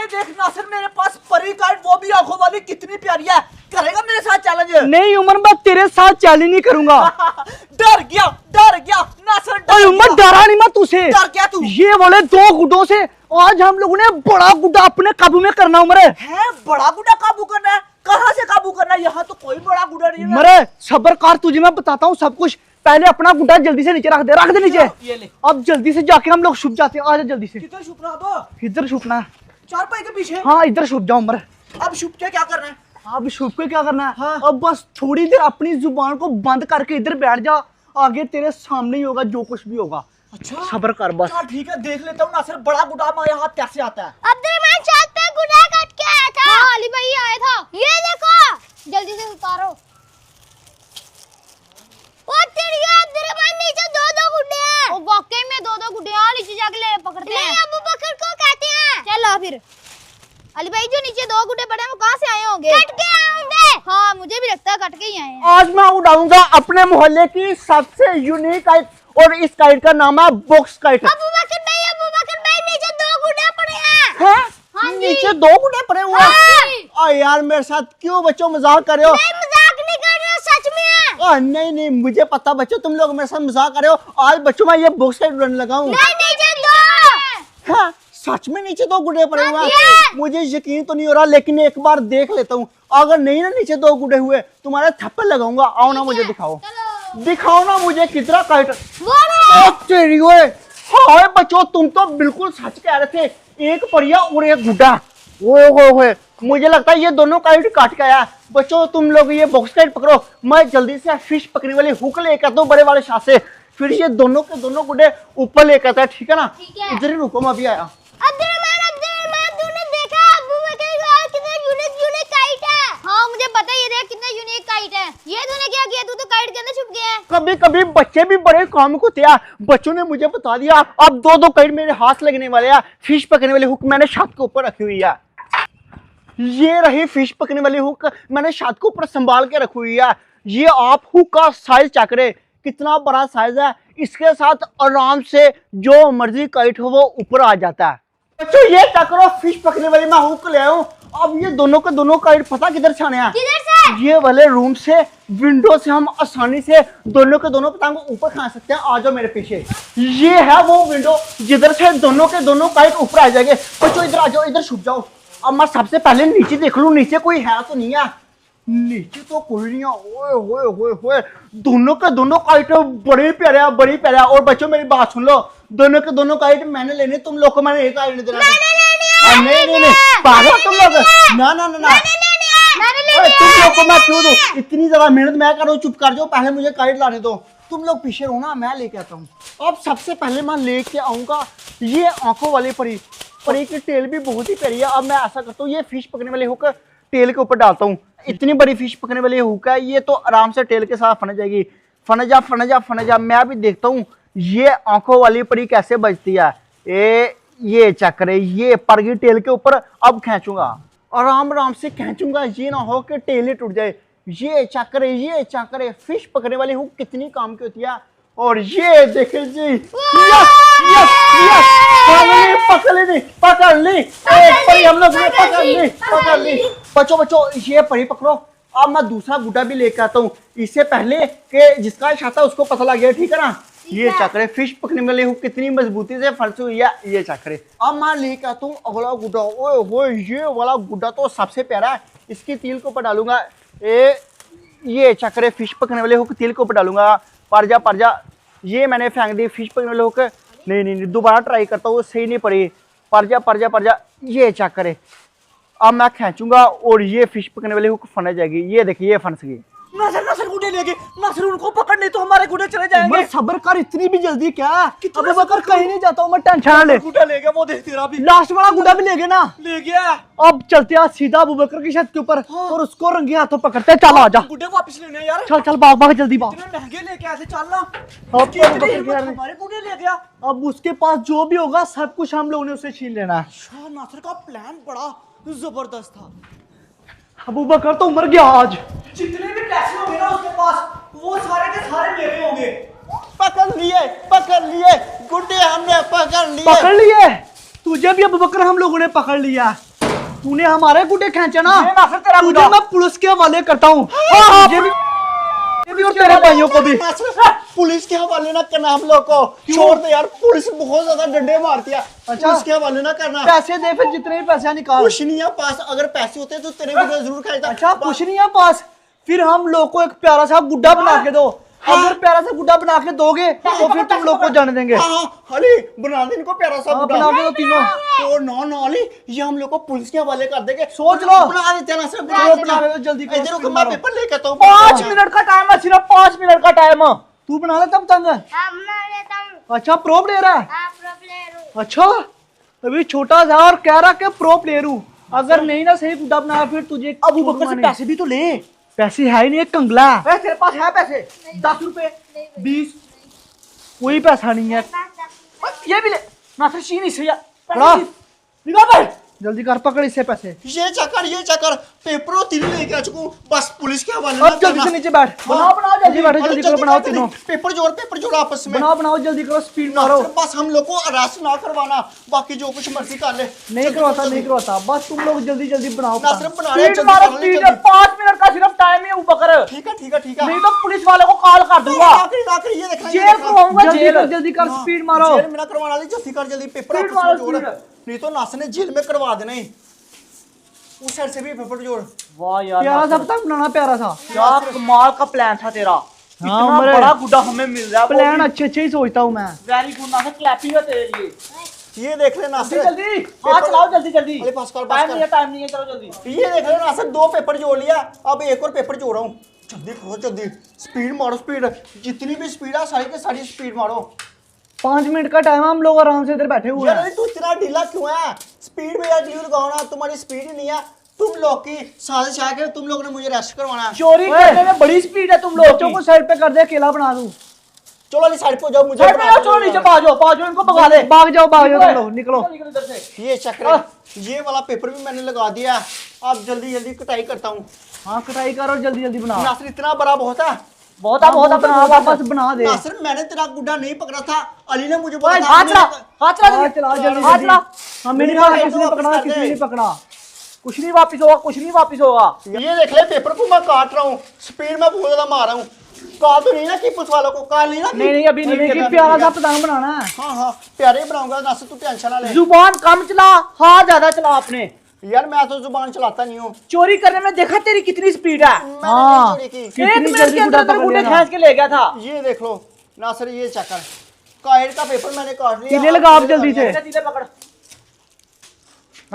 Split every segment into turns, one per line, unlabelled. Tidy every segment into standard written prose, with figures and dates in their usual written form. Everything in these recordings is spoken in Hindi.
देख नासिर, मेरे पास परी काइट, वो भी आंखों वाली, कितनी प्यारी है। करेगा मेरे साथ चैलेंज?
नहीं उमर, मैं तेरे साथ चैलेंज नहीं करूंगा।
डर गया नासिर, डर
उमर डरा नहीं मैं तुझसे।
डर क्या तू?
ये वाले 2 गुड्डों से आज हम लोगों ने बड़ा गुड्डा अपने काबू में करना। उमर
है बड़ा गुड्डा काबू करना है? कहाँ से काबू करना है? यहाँ तो कोई बड़ा गुड्डा नहीं है।
मरे सब्र कर, तुझे मैं बताता हूँ सब कुछ। पहले अपना गुड्डा जल्दी से नीचे रख दे नीचे।
ये ले।
अब जल्दी से जाके हम लोग छुप जाते हैं। आजा जल्दी से।
किधर छुपना? अब
इधर छुपना है।
चारपाई के पीछे?
हाँ इधर छुप जाओ उमर।
अब छुप के क्या करना है?
अब छुप के क्या करना है?
हाँ।
अब बस थोड़ी देर अपनी जुबान को बंद करके इधर बैठ जा, आगे तेरे सामने ही होगा जो कुछ भी होगा।
अच्छा
सब्र कर बस।
चल ठीक है, देख लेता हूँ नासिर बड़ा गुड्डा हमारे हाथ कैसे आता है।
अब्दुर्रहमान छत पे गुड्डा कट के आया था। हाँ, अली भाई आया था। ये देखो, जल्दी से उतारो। ओ तेरी अब्दुर्रहमान, नीचे 2-2 गुड्डे हैं। ओ वाकई में 2-2 गुड्डे हैं। नीचे जाके ले पकड़ते हैं। नहीं, अबू बकर को कहते हैं। चलो फिर। अली भाई, जो नीचे 2 गुड्डे पड़े हैं वो कहाँ से आए होंगे? कट के आए होंगे। हाँ, मुझे भी लगता है कट के ही आए हैं।
आज मैं उड़ाऊंगा अपने मोहल्ले की सबसे यूनिक काइट, और इस काइट का नाम है बॉक्स काइट।
अबू बकर भाई, नीचे 2 गुड्डे पड़े हैं।
हैं?
हाँ जी।
नीचे 2 गुड्डे पड़े हुए हैं।
हाँ।
यार मेरे साथ क्यों बच्चों मजाक कर रहे हो?
नहीं, मजाक नहीं कर रहे, सच में है।
नहीं मुझे पता बच्चों, तुम लोग मेरे साथ मजाक कर रहे हो। आज बच्चों मैं ये बॉक्स काइट उड़ाने लगा हूँ।
नहीं, नीचे 2।
हाँ, सच में नीचे 2 गुड्डे पड़े हुए हैं।
हाँ।
मुझे यकीन तो नहीं हो रहा, लेकिन एक बार देख लेता हूँ। अगर नहीं ना नीचे 2 गुड्डे हुए, तुम्हारे थप्पड़ लगाऊंगा। आओ ना, मुझे दिखाओ। दिखाओ ना मुझे कितना काइट। तेरी ओए, हाय बच्चों, तुम तो बिल्कुल सच कह रहे थे। एक परिया और एक गुड्डा। ओए मुझे लगता है ये दोनों काइट काट के आया। बच्चों तुम लोग ये बॉक्स काइट पकड़ो, मैं जल्दी से फिश पकड़ने वाली हुक लेकर आता हूँ बड़े वाले शाह से। फिर ये दोनों के दोनों गुड्डे ऊपर लेकर आता है, ठीक है ना? इधर ही रुको, मैं अभी आया।
अब्दुर्रहमान, तूने देखा अबू बकर का कितना यूनिक काइट है? हाँ, मुझे पता है। ये देख कितना यूनिक काइट है। ये तूने क्या किया? तू तो काइट के अंदर छुप गया है।
कभी कभी बच्चे भी बड़े काम को होते हैं। बच्चों ने मुझे बता दिया, अब 2-2 काइट मेरे हाथ लगने वाले हैं। फिश पकड़ने वाली हुक मैंने छत के ऊपर रखी हुई है। ये रही फिश पकड़ने वाली हुक, मैंने छत के ऊपर संभाल के रखी हुई है। ये आप हुक का साइज चेक करें, कितना बड़ा साइज है। इसके साथ आराम से जो मर्जी काइट हो वो ऊपर आ जाता है। बच्चों ये चेक करो, फिश पकड़ने वाली मैं हुक ले आऊं। अब ये दोनों के दोनों काइट पता किधर से आने हैं?
किधर से?
ये वाले रूम से, विंडो से हम आसानी से दोनों के दोनों पतंग ऊपर खा सकते हैं। आ जाओ मेरे पीछे। ये है वो विंडो जिधर से दोनों के दोनों काइट ऊपर आ जाएंगे। बच्चों इधर आ जाओ, इधर छुप जाओ। अब मैं सबसे पहले नीचे देख लूं, नीचे कोई है तो नहीं है। नीचे तो कोई नहीं है। ओए दोनों के दोनों काइट बड़ी प्यारे हैं। और बच्चों मेरी बात सुन लो, दोनों के दोनों काइट मैंने लेने, तुम लोग को मैंने एक काइट नहीं देना। नहीं पागल तुम लोग। ना तुम लोग को मैं क्यों दूं? इतनी ज्यादा मेहनत मैं कर रहा हूँ, चुप कर जाओ। पहले मुझे काइट लाने दो। तुम लोग पीछे रहो ना, मैं लेके आता हूँ। अब सबसे पहले मैं लेके आऊंगा ये आंखों वाली परी की टेल भी बहुत ही प्यारी है। अब मैं ऐसा करता हूँ, ये फिश पकड़ने वाली हुक टेल के ऊपर डालता हूँ। इतनी बड़ी फिश पकड़ने वाली हुक है, ये तो आराम से टेल के साथ फन जाएगी। फन जा। मैं भी देखता हूँ ये आंखों वाली परी कैसे बजती है। ये चक्कर है, ये पर की टेल के ऊपर अब खींचूंगा, आराम से खींचूंगा। ये ना हो कि टेल ही टूट जाए। ये चक्कर है। फिश पकड़ने वाली हुक कितनी काम की होती है। और ये देखे जी, यस पकड़ ली। एक परी हम लोग ने पकड़ ली। बच्चों ये परी पकड़ो। अब मैं दूसरा गुड्डा भी लेकर आता हूँ, इससे पहले कि जिसका छाता उसको पता लग गया, ठीक है ना? ये चक्कर है, फिश पकड़ने वाली हुक कितनी मजबूती से फंसी हुई है। ये चक्कर है। अब मैं लेकर आता हूँ अगला गुड्डा। ओए ये वाला गुड्डा तो सबसे प्यारा है। इसकी तिल के ऊपर डालूंगा। ये चक्कर है, फिश पकड़ने वाले हुक तिल के ऊपर डालूंगा। पर जा। ये मैंने फेंक दी फिश पकड़ने वाले हुक। नहीं दोबारा ट्राई करता हूँ, सही नहीं पड़ी। पर जा। ये चक्कर है। अब मैं खींचूंगा और ये फिश पकड़ने वाली हुक फंस जाएगी। ये देखिए, ये फंस गई।
नासिर गुड्डे लेके, नासिर उनको पकड़, नहीं तो हमारे गुड्डे चले जाएंगे।
सब्र कर, इतनी भी जल्दी क्या? अबू बकर कहीं नहीं जाता हूँ मैं, टेंशन ले।
गुड्डा ले गया, वो देख तेरा भी।
लास्ट वाला गुड्डा भी ले गया ना?
ले गया।
अब चलते हैं सीधा अबू बकर की छत के ऊपर और उसको रंगे हाथों पकड़ते हैं। चलो आजा।
गुड्डे वापस लेने यार।
चल भाग जल्दी भाग।
इतने महंगे लेके आए थे, चल ना।
हमारे
गुड्डे ले गया।
अब उसके पास जो भी होगा सब कुछ हम लोगों ने उसे छीन लेना है।
नासिर का प्लान बड़ा जबरदस्त था।
अबू बकर तो मर गया आज।
जितने भी पैसे होंगे ना उसके पास, वो सारे के सारे मेरे होंगे।
पकड़ लिए गुड्डे हमने पकड़ लिए। तुझे भी अबू बकर हम लोगों ने पकड़ लिया। तूने हमारे गुड्डे खींचे ना,
ये नासिर तेरा
तुझे
गुड्डा।
मैं पुलिस के हवाले करता हूँ, तुझे भी और तेरे भाइयों को भी।
पुलिस के हवाले ना करना हम लोग को, छोड़ दे यार, पुलिस बहुत ज्यादा डंडे मारती है। पुलिस के हवाले ना करना।
पैसे दे, फिर जितने भी पैसे निकाल।
कुछ नहीं है पास, अगर पैसे होते तो तेरे वीडियो जरूर खाएगा।
अच्छा कुछ नहीं है पास, फिर हम लोग को एक प्यारा सा गुड्डा बना के दो। अगर प्यारा सा गुड्डा बना के दोगे तो फिर तुम लोग को जाने देंगे।
हाँ अली बना दे इनको प्यारा सा गुड्डा।
बना के दो तीनों।
तो नो अली, ये हम लोग को पुलिस के हवाले कर देंगे।
सोच लो।
बना देते हैं ना सर,
बना दो, जल्दी करो,
इधर रुको,
स्पीड
मैं
मारो।
पेपर लेके आता हूँ।
5 मिनट का टाइम है, सिर्फ 5 मिनट का टाइम है। तू बना ले तब तक। अच्छा प्रो प्लेयर है। अच्छा अभी छोटा सा और कह रहा कि प्रो प्लेयर हूँ। अगर नहीं ना सही गुड्डा बना फिर तुझे
अबू बकर से पैसे भी तो ले।
पैसे है ही नहीं, एक कंगला है।
तेरे पास है पैसे? 10 रुपए, 20।
कोई पैसा नहीं है।
ये भी ले। नासिर शीन इससे यार।
खड़ा।
निकाल भाई।
जल्दी कर, पकड़ इससे पैसे।
ये चक्कर पेपर तीन लेके आ चुका हूँ, बस पुलिस के हवाले
अब जल्दी से नीचे बैठ। बनाओ जल्दी बैठो, जल्दी करो, बनाओ तीनों।
पेपर जोड़ आपस में।
बनाओ जल्दी करो, स्पीड मारो।
बस हम लोग को अरेस्ट ना करवाना, बाकी जो कुछ मर्जी कर ले।
नहीं करवाता, बस तुम लोग जल्दी जल्दी बनाओ।
ना सिर्फ बना रहे,
स्पीड
जल्दी
मारो,
करो,
स्पीड।
जल्दी।
5 मिनट का सिर्फ टाइम है ऊपर।
ठीक है
नहीं तो पुलिस वाले को कॉल कर दूंगा।
ना कर, ये देखना,
जेल करवाऊंगा, जल्दी कर, स्पीड मारो।
जेल में ना करवाना, जल्दी कर, जल्दी पेपर
स्पीड
आपस में
मारो,
जोड़।
स्पीड।
नहीं तो नासिर ने जेल में करवा देना ही। उस साइड से भी पेपर जोड़।
वाह यार
प्यारा सा
नासिर,
पतंग बनाना, प्यारा सा।
क्या कमाल का प्लान था तेरा। इतना
हमरे।
बड़ा गुड्डा हमें मिल रहा है।
प्लान अच्छे ही सोचता हूँ मैं।
वेरी गुड नासिर, क्लैपिंग है तेरे लिए।
ये देख ले नासिर,
जल्दी हाथ चलाओ, जल्दी।
अरे पास कर,
टाइम नहीं है, चलो जल्दी।
ये देख ले नासिर, 2 पेपर जोड़ लिया, अब एक और पेपर जोड़ रहा हूँ। जल्दी करो, जल्दी स्पीड मारो, स्पीड जितनी भी स्पीड है सारी की सारी स्पीड मारो।
5 मिनट का टाइम है, हम लोग आराम से इधर बैठे हुए
यार
हैं।
तू इतना ढीला क्यों है? स्पीड में यार ग्लू लगाओ ना, तुम्हारी स्पीड ही नहीं है। तुम लोग की साजिश है कि तुम लोग ने मुझे अरेस्ट करवाना है।
चोरी करने में बड़ी स्पीड है तुम लोग
बच्चों को साइड पे कर दे, अकेला बना दूं।
चलो अली साइड पे हो जाओ, मुझे
साइड में
बना
आओ,
दो।
चलो नीचे भागो इनको भगा दे।
भाग जाओ तुम लोग, निकलो।
निकलो इधर से।
ये चक्र, ये वाला पेपर भी मैंने लगा दिया है। अब जल्दी कटाई करता हूँ।
हाँ कटाई करो, जल्दी बना।
नासिर इतना बड़ा बहुत है।
बहुत बना
वापस बना दे।
नासिर मैंने तेरा गुड्डा नहीं पकड़ा था, अली ने मुझे बोला था।
हाथ चला, हाथ चला,
हाथ चला, जल्दी
हाथ चला।
हमें नहीं पकड़ा, किसी ने पकड़ा, किसी ने नहीं पकड़ा।
कुछ नहीं वापस होगा।
ये देख ले, पेपर को मैं काट रहा हूँ, स्पीड में बहुत ज्यादा मार रहा हूँ। कहा तो नहीं ना कि पुलिस वालों को, कहा नहीं ना कि-
नहीं अभी नहीं
कि प्यारा सा पतंग बनाना है।
हाँ प्यारे ही बनाऊंगा नासिर, तू टेंशन ना ले।
जुबान कम चला, हाथ ज्यादा चला आपने।
यार मैं तो जुबान चलाता नहीं हूँ।
चोरी करने में देखा तेरी कितनी स्पीड है।
मैंने
हाँ।
नहीं चोरी की।
एक
कितनी
मिनट
जल्दी
के अंदर
गुड्डा
तेरे
पकड़
गुड्डे
लेना।
खींच के ले गया था।
ये देख लो नासिर, ये चक्कर कायर का पेपर मैंने काट लिया।
तिले लगा आप जल्दी से।
तीले पकड़।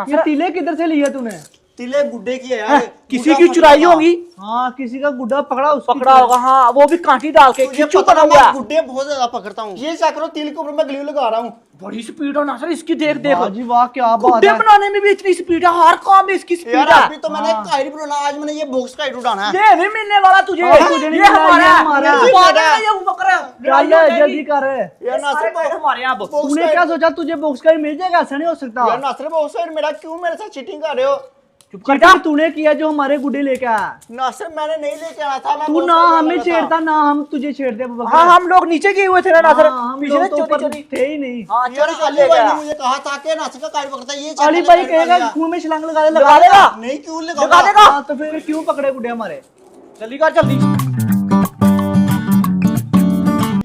ये तिले किधर से लिया तूने?
तिले गुड्डे की है यार।
किसी
गुड्डा
की
फंसा
चुराई
था।
होगी,
हाँ किसी का गुड्डा पकड़ा, उसकी
पकड़ा होगा। हाँ वो भी कांटी डाल के
तुझे
किच्चू
पता
बना
है,
हुआ
मैं
है।
गुड्डे बहुत ज्यादा पकड़ता हूँ। ये क्या करो, तिल के ऊपर मैं ग्लू लगा रहा हूँ।
बड़ी स्पीड है नासिर इसकी, देख
वाह जी वाह, क्या बात
गुड्डे
है।
बनाने में भी इतनी स्पीड है, हर काम में इसकी स्पीड
यार
है।
अभी तो मैंने कायर भी बनाना, आज मैंने ये बॉक्स कायर उड़ाना है।
ये नहीं मिलने वाला तुझे।
हाँ, तुझे नहीं
ये
मिला,
हमारा
ये
है।
हमारा
तू
है।
बाद में ये बकरा
चल जल्दी कर।
यार नासिर
हमारे यहाँ अब।
बॉक्स
तूने क्या सोचा तुझे बॉक्स का ही मिल जाएगा? ऐसा नहीं हो सकता।
यार नासिर बॉक्स कायर मेरा, क्यों मेरे साथ चीटिंग कर रहे हो?
चीटिंग तूने किया जो हमारे गुड्डे लेके आया।
नासिर मैंने नहीं लेके आया था। मैं
तू
box
ना
कायर
हमें
लगा था।
छेड़ता ना हम तुझे छेड़ते।
हाँ हम लोग नीचे गए हुए थे ना नासिर,
हम
पीछे
लोग
से
तो
चोरी
ऊपर
चोरी।
थे ही नहीं।
हाँ
यार
चोरी
अली
ले
भाई ने
गया।
मुझे कहा था कि नासिर का कायर पकड़ता है। ये
अली
चक्कर
भाई
कायर कर
कहेगा
लिया।
खून में छलांग लगा दे,
लगा देगा।
नहीं क्यों
लगा
लगा
देगा।
हाँ, तो फिर क्यों पकड़े गुड्डे हमारे?
जल्दी कर जल्दी।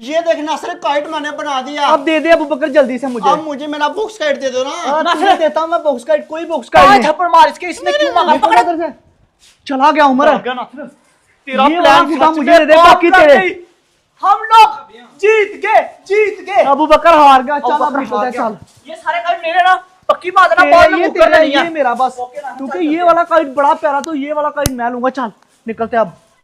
ये देख नासिर, काइट मैंने बना दिया।
अब दे दे अबू बकर जल्दी से मुझे।
अब मुझे मेरा बॉक्स काइट दे दो ना।
हाँ, तुझे देता हूँ मैं बॉक्स का, कोई बॉक्स का
कहाँ
नहीं।
थप्पड़ मार इसके, इसने क्यों मांगा?
निकल
पकड़।
इधर से। चला गया उमर।
तेरा
ये
प्लान
वाला गुड्डा
सच
मुझे
में
दे दे,
काम
बाकी
कर
तेरे।
गई। हम लोग जीत गए।
अबू बकर हार गया। चल
अबू
अब
बकर
निकलते हैं,
हार गया।
चल।
ये सारे काम मेरे ना, पक्की बात है ना, बाद में
ये
मुकर
तेरा,
नहीं
ये
है।
मेरा बस,
ओके ना,
क्योंकि
चल,
ये
चल।
वाला काइट बड़ा प्यारा, तो ये वाला काइट मैं लूंगा। चल निकलते हैं अब।